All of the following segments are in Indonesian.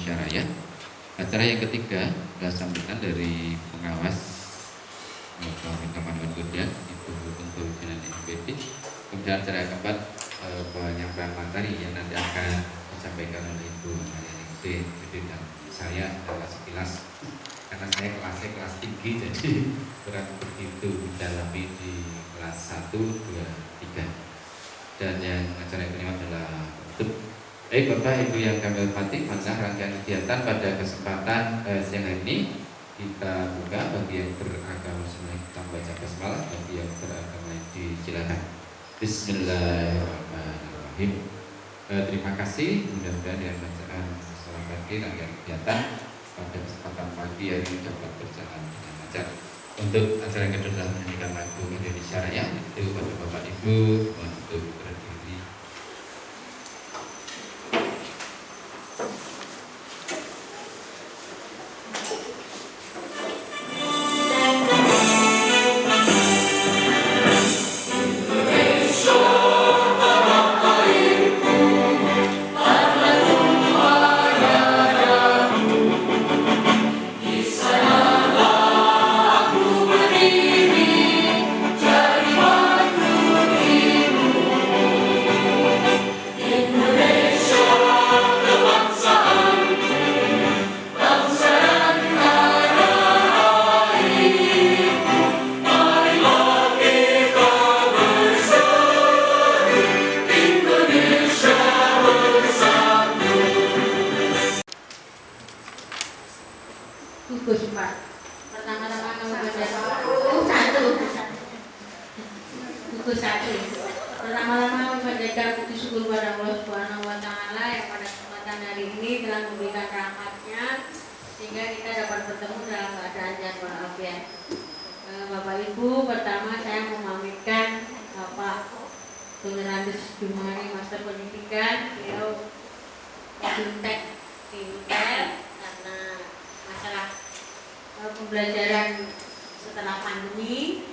Indonesia Raya. Acara yang ketiga adalah sambutan dari pengawas Taman Kuda, Ibu Tentu Jalan IPB. Kemudian acara yang keempat penyampaian materi yang nanti akan disampaikan oleh Ibu Maria Ningsih. Jadi dan saya adalah sekilas, karena saya kelasnya kelas tinggi, jadi kurang begitu mendalami di kelas 1, 2, 3. Dan yang acara yang kelima adalah untuk Bapak Ibu yang kami hormati, pada rangkaian kegiatan pada kesempatan siang hari ini kita buka bagi yang beragama Islam kita membaca basmalah, bagi yang beragama di silakan. Bismillahirrahmanirrahim. Terima kasih, mudah-mudahan dengan bacaan salam pagi rangkaian kegiatan pada kesempatan pagi hari ini dapat berjalan dengan lancar. Untuk acara yang kedua adalah menyanyikan lagu Indonesia Raya. Itu pada Bapak Ibu untuk berdiri. Pertama-tama menjaga puji syukur kepada Allah Subhanahu wa Ta'ala yang pada kesempatan hari ini telah memberikan rahmat-Nya sehingga kita dapat bertemu dalam keadaan sehat walafiat. Bapak Ibu, pertama saya memamitkan Bapak Dr. Andes Jumari, Master Pendidikan, beliau Fintech di UTL karena masalah pembelajaran setelah pandemi.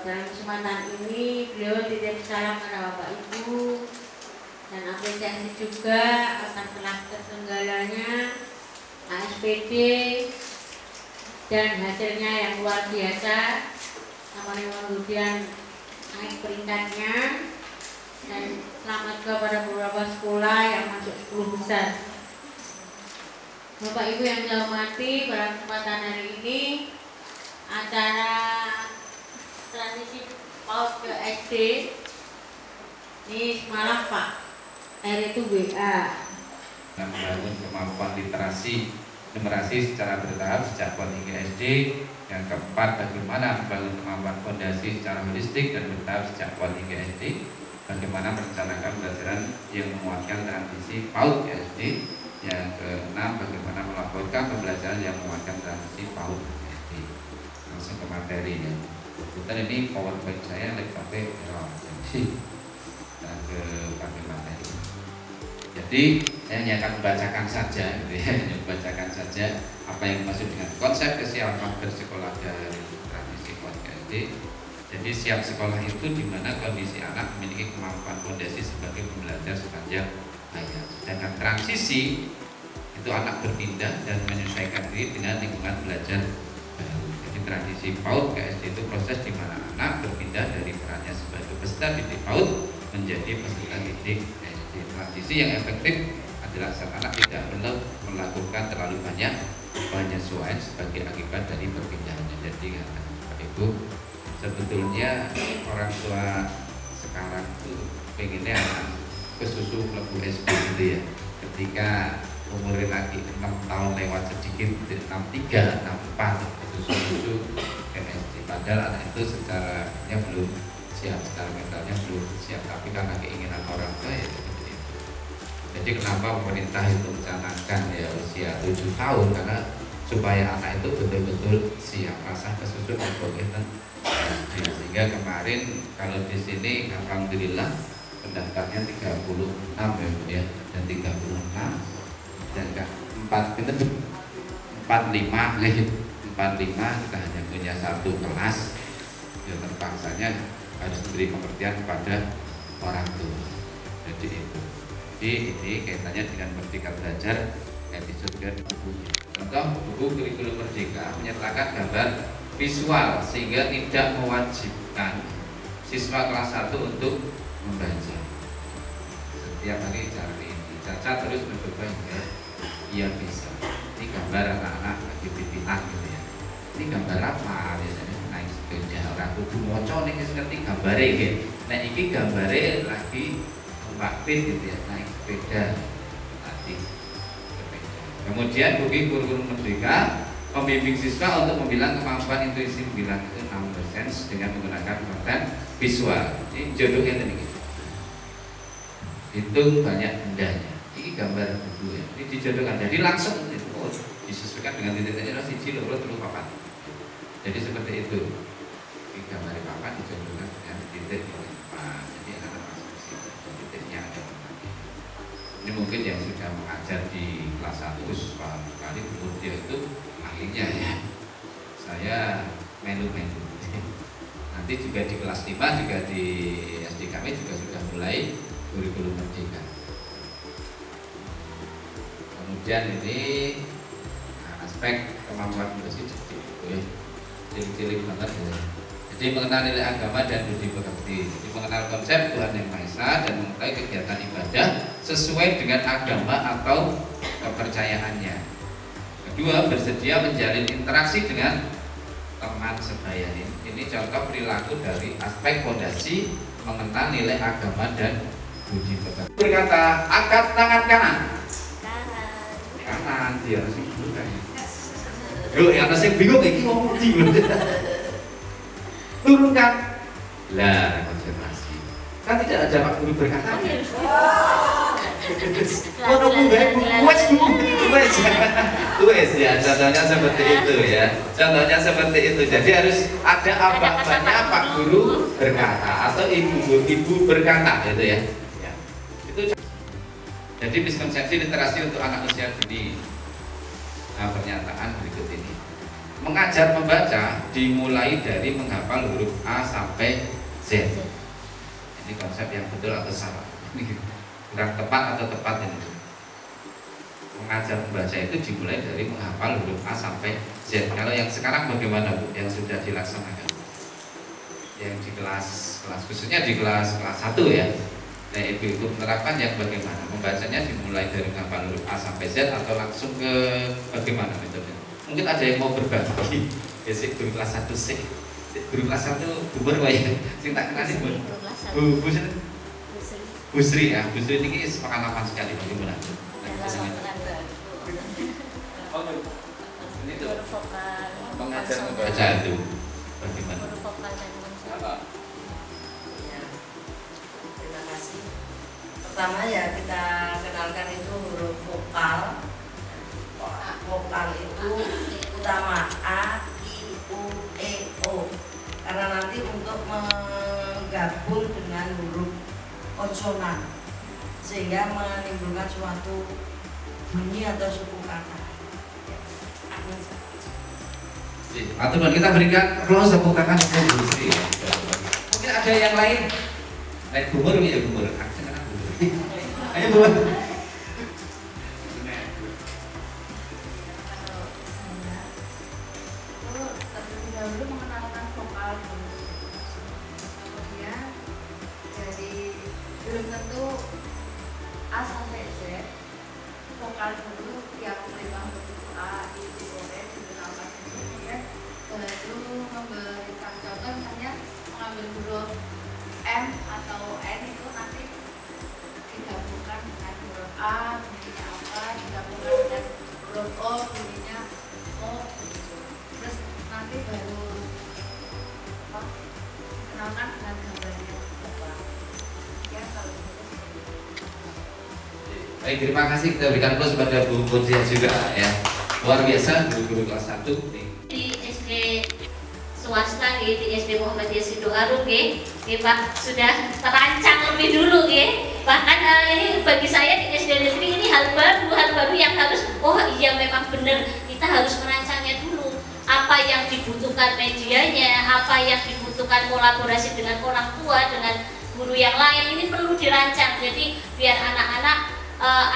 Dalam kesempatan ini beliau titip salam kepada Bapak Ibu dan apresiasi juga atas telah terselenggaranya ASPD dan hasilnya yang luar biasa, kemudian naik peringkatnya, dan selamat kepada beberapa sekolah yang masuk 10 besar. Bapak Ibu yang saya hormati, pada kesempatan hari ini acara transisi PAUD ke SD ini semalam Pak R itu WA membangun kemampuan literasi numerasi secara bertahap sejak PAUD hingga SD. Yang keempat, bagaimana membangun kemampuan fondasi secara holistik dan bertahap sejak PAUD hingga SD. Bagaimana merencanakan pembelajaran yang menguatkan transisi PAUD ke SD. Yang keenam, bagaimana melaporkan pembelajaran yang menguatkan transisi PAUD ke SD. Langsung ke materi ya. Kebetulan ini PowerPoint saya lagi pakai dan ke pakai materi. Jadi saya hanya akan membacakan saja, membacakan saja apa yang dimaksud dengan konsep kesiapan bersekolah dari transisi PAUD ke SD. Jadi siap sekolah itu di mana kondisi anak memiliki kemampuan fondasi sebagai pembelajar sepanjang hayat. Sedangkan transisi itu anak berpindah dan menyesuaikan diri dengan lingkungan belajar baru. Jadi transisi PAUD ke SD itu proses di mana anak berpindah dari perannya sebagai peserta didik PAUD menjadi peserta didik SD. Transisi yang efektif adalah saat anak tidak perlu melakukan terlalu banyak penyesuaian sebagai akibat dari perpindahannya. Jadi Bapak Ibu, sebetulnya orang tua sekarang itu pengennya anak kesusu lebu SD gitu ya. Ketika umurnya lagi 6 tahun lewat sedikit, 63, 64 kesusu ke SD. Padahal anak itu secara belum siap, secara mentalnya belum siap, tapi karena keinginan orang tua ya seperti itu. Jadi kenapa pemerintah itu mencanangkan ya usia 7 tahun, karena supaya anak itu betul-betul siap rasa kesusu dan sehingga kemarin kalau di sini alhamdulillah pendaftarnya 36 ya, dan 36 dan 45 kita hanya punya satu kelas ya, terpaksanya harus memberi pengertian kepada orang tua. Jadi itu Jadi ini kaitannya dengan Merdeka Belajar episode bukunya. Contoh buku kurikulum Merdeka menyertakan gambar visual sehingga tidak mewajibkan siswa kelas 1 untuk membaca. Setiap hari cari ini, Caca terus mencoba hingga ia bisa. Ini gambar anak-anak lagi pimpinan gitu ya. Ini gambar apa biasanya naik sepeda orang kudu moco nih ngerti gambare gitu. Nah ini gambare lagi waktu gitu ya naik sepeda tadi sepeda. Kemudian buku kurikulum Merdeka membimbing siswa untuk membilang kemampuan intuisi membilang itu number sense dengan menggunakan konten visual. Ini jodohnya tadi. Hitung banyak bendanya. Ini gambar buku ya. Ini dijodohkan. Jadi langsung disesuaikan dengan titik-titiknya siji loro telu papat. Jadi seperti itu. Ini gambar papat dijodohkan dengan titik papat. Jadi anak masuk ke situ. Titiknya ada. Ini mungkin yang sudah mengajar di kelas 1 paham sekali umur dia itu ahlinya ya. Saya melu-melu. Nanti juga di kelas 5 juga di SD kami juga sudah mulai kurikulum Merdeka. Kemudian ini aspek kemampuan berbasis cilik-cilik banget ya. Jadi mengenal nilai agama dan budi pekerti. Jadi mengenal konsep Tuhan Yang Maha Esa dan memulai kegiatan ibadah sesuai dengan agama atau kepercayaannya. Kedua, bersedia menjalin interaksi dengan teman sebaya. Ini contoh perilaku dari aspek fondasi mengenal nilai agama dan budi pekerti. Berkata, angkat tangan kanan. Kanan, dia harus bukan. Yo, yang saya bingung ini ngomong di. Turunkan. Lah, konsentrasi. Kan tidak ada Pak Guru berkata. Mau wes ya, contohnya seperti itu ya. Contohnya seperti itu. Jadi harus ada abang-abangnya Pak Guru berkata atau ibu berkata gitu ya. Itu jadi miskonsepsi literasi untuk anak usia dini. Nah, pernyataan berikut ini. Mengajar membaca dimulai dari menghafal huruf A sampai Z. Ini konsep yang betul atau salah? Ini kurang tepat atau tepat ini? Mengajar membaca itu dimulai dari menghafal huruf A sampai Z. Kalau yang sekarang bagaimana Bu? Yang sudah dilaksanakan? Yang di kelas khususnya di kelas 1 ya. Nah, ibu menerapkan yang bagaimana? Membacanya dimulai dari menghafal huruf A sampai Z atau langsung ke bagaimana metodenya? Mungkin ada yang mau berbagi. Biasanya guru kelas 1 sih. Guru kelas 1 bubar wae. Sing tak kenal Bu. Bu Sri ya. Bu Sri ini pengalaman sekali bagaimana? Ini tuh pengajar membaca itu bagaimana? Pertama ya kita kenalkan itu huruf vokal. Vokal itu utama A, I, U, E, O. Karena nanti untuk menggabung dengan huruf konsonan sehingga menimbulkan suatu bunyi atau suku kata. Teman kita berikan close tepuk tangan untuk Bu Sri. Mungkin ada yang lain. Lain bumur ya bumur. Ayo Bu. Terlebih dahulu mengenalkan vokal dulu. Kemudian jadi belum tentu A sampai Z. Vokal dulu yang memang bentuk A, I, U, E dikenalkan dulu ya. Baru memberikan contoh misalnya mengambil huruf M atau N itu nanti digabungkan dengan huruf A bunyinya apa, digabungkan dengan huruf O bunyinya O gitu. Terus nanti baru kenalkan dengan gambarnya apa ya kalau gitu. Baik, terima kasih. Kita berikan close pada Bu Putri juga ya. Luar biasa guru-guru kelas 1 nih. Di SD swasta di SD Muhammadiyah Sidoarjo Pak sudah terancang lebih dulu bahkan ini bagi saya di SD negeri ini hal baru yang harus iya memang benar kita harus merancangnya dulu apa yang dibutuhkan medianya, apa yang dibutuhkan kolaborasi dengan orang tua, dengan guru yang lain. Ini perlu dirancang, jadi biar anak-anak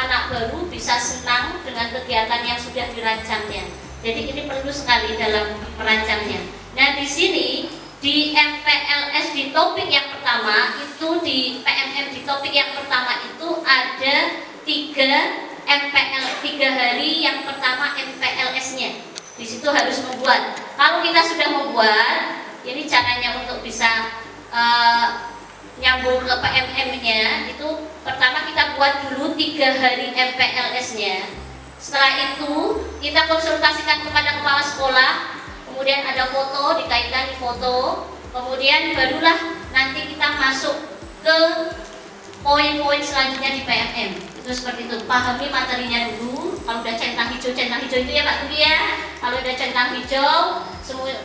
anak baru bisa senang dengan kegiatan yang sudah dirancangnya. Jadi ini perlu sekali dalam merancangnya. Nah di sini di MPLS di topik yang pertama itu, di PMM di topik yang pertama itu ada 3 hari yang pertama MPLS-nya. Di situ harus membuat. Kalau kita sudah membuat, ini caranya untuk bisa nyambung ke PMM-nya itu pertama kita buat dulu 3 hari MPLS-nya. Setelah itu kita konsultasikan kepada kepala sekolah, kemudian ada foto, dikaitkan di foto, kemudian barulah nanti kita masuk ke poin-poin selanjutnya di PMM. Itu seperti itu, pahami materinya dulu. Kalau udah centang hijau itu ya Pak Tugi ya. Kalau udah centang hijau,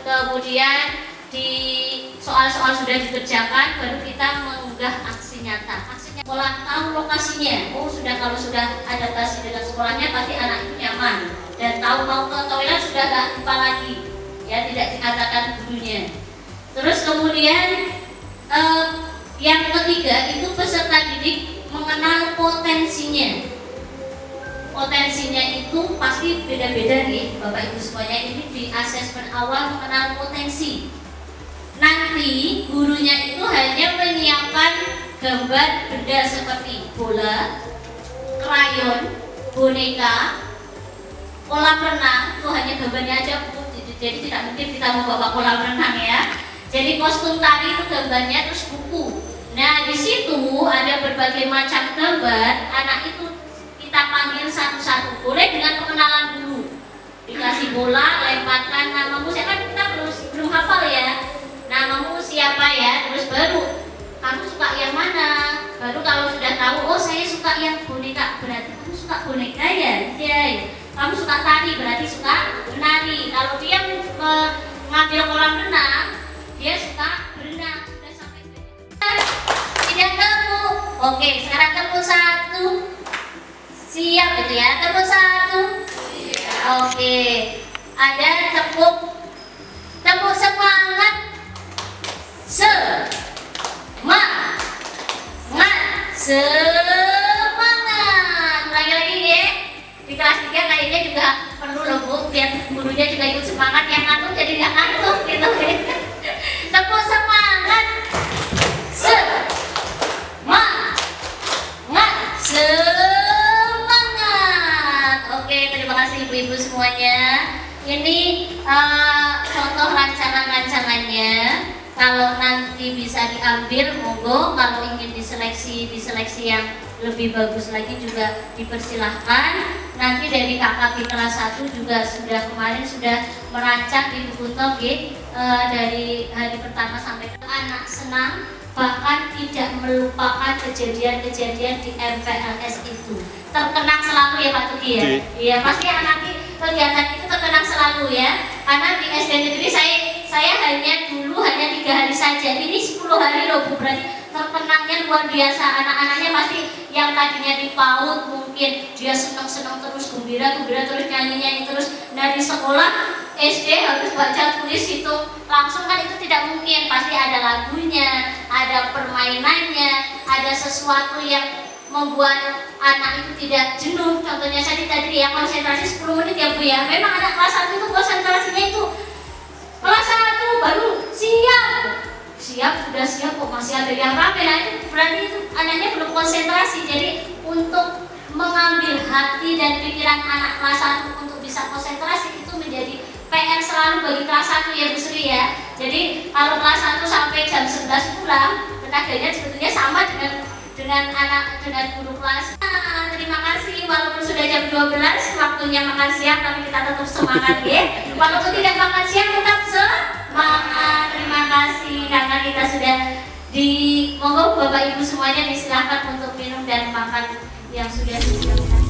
kemudian di soal-soal sudah dikerjakan, baru kita mengunggah aksi nyata. Aksinya sekolah tahu lokasinya. Oh sudah, kalau sudah adaptasi dengan sekolahnya pasti anak itu nyaman dan tahu mau ke toilet sudah gak lupa lagi. Ya, tidak dikatakan gurunya. Terus kemudian yang ketiga itu peserta didik mengenal potensinya. Potensinya itu pasti beda-beda nih Bapak Ibu semuanya. Ini di asesmen awal mengenal potensi. Nanti gurunya itu hanya menyiapkan gambar benda seperti bola, krayon, boneka, kolam renang. Itu hanya gambarnya aja, jadi tidak mungkin kita membawa kolam renang ya. Jadi kostum tari itu gambarnya, terus buku. Nah di situ ada berbagai macam gambar. Anak itu kita panggil satu-satu. Boleh dengan pengenalan dulu. Dikasih bola, lemparkan namamu. Saya kan kita belum hafal ya. Namamu siapa ya? Terus baru kamu suka yang mana? Baru kalau sudah tahu, oh saya suka yang boneka. Berarti kamu suka boneka ya? Iya. Kamu suka tari, berarti suka menari. Kalau dia mengambil kolam renang, dia suka berenang. Sudah sampai tidak temu. Oke, sekarang temu 1. Siap gitu ya, temu 1. Oke, ada tepuk semangat. Semangat. Lagi-lagi ya. Di kelas 3 kayaknya juga perlu loh Bu, biar gurunya juga ikut semangat, yang ngantuk jadi nggak ngantuk gitu. Tepuk semangat. Semangat. Oke, terima kasih Ibu-ibu semuanya. Ini contoh rancangan-rancangannya. Kalau nanti bisa diambil, monggo. Kalau ingin diseleksi yang lebih bagus lagi juga dipersilahkan. Nanti dari kakak di kelas 1 juga kemarin sudah merancang di buku Toge dari hari pertama sampai anak senang, bahkan tidak melupakan kejadian-kejadian di MPLS itu. Terkenang selalu ya Pak Tugi ya? Iya, pasti anak kegiatan itu terkenang selalu ya. Karena di SD negeri saya dulu hanya 3 hari saja. Ini 10 hari loh Bu, berarti terkenangnya luar biasa. Anak-anaknya pasti yang tadinya di PAUD mungkin dia senang-senang terus, gembira terus, nyanyi terus. Dari sekolah SD harus baca tulis itu langsung, kan itu tidak mungkin. Pasti ada lagunya, ada permainannya, ada sesuatu yang membuat anak itu tidak jenuh. Contohnya saya tadi yang konsentrasi 10 menit ya Bu ya. Memang anak kelas 1 itu konsentrasinya itu kelas 1 baru sudah siap kok masih ada yang rame. Nah itu berarti itu anaknya belum konsentrasi. Jadi untuk mengambil hati dan pikiran anak kelas 1 untuk bisa konsentrasi itu menjadi PR selalu bagi kelas 1 ya Bu Sri ya. Jadi kalau kelas 1 sampai jam 11 pulang, tenaganya sebetulnya sama dengan guru kelas. Terima kasih, walaupun sudah jam 12 waktunya makan siang, tapi kita tetap semangat ya. Walaupun tidak makan siang tetap semangat. Terima kasih karena kita sudah monggo Bapak Ibu semuanya disilahkan untuk minum dan makan yang sudah disediakan.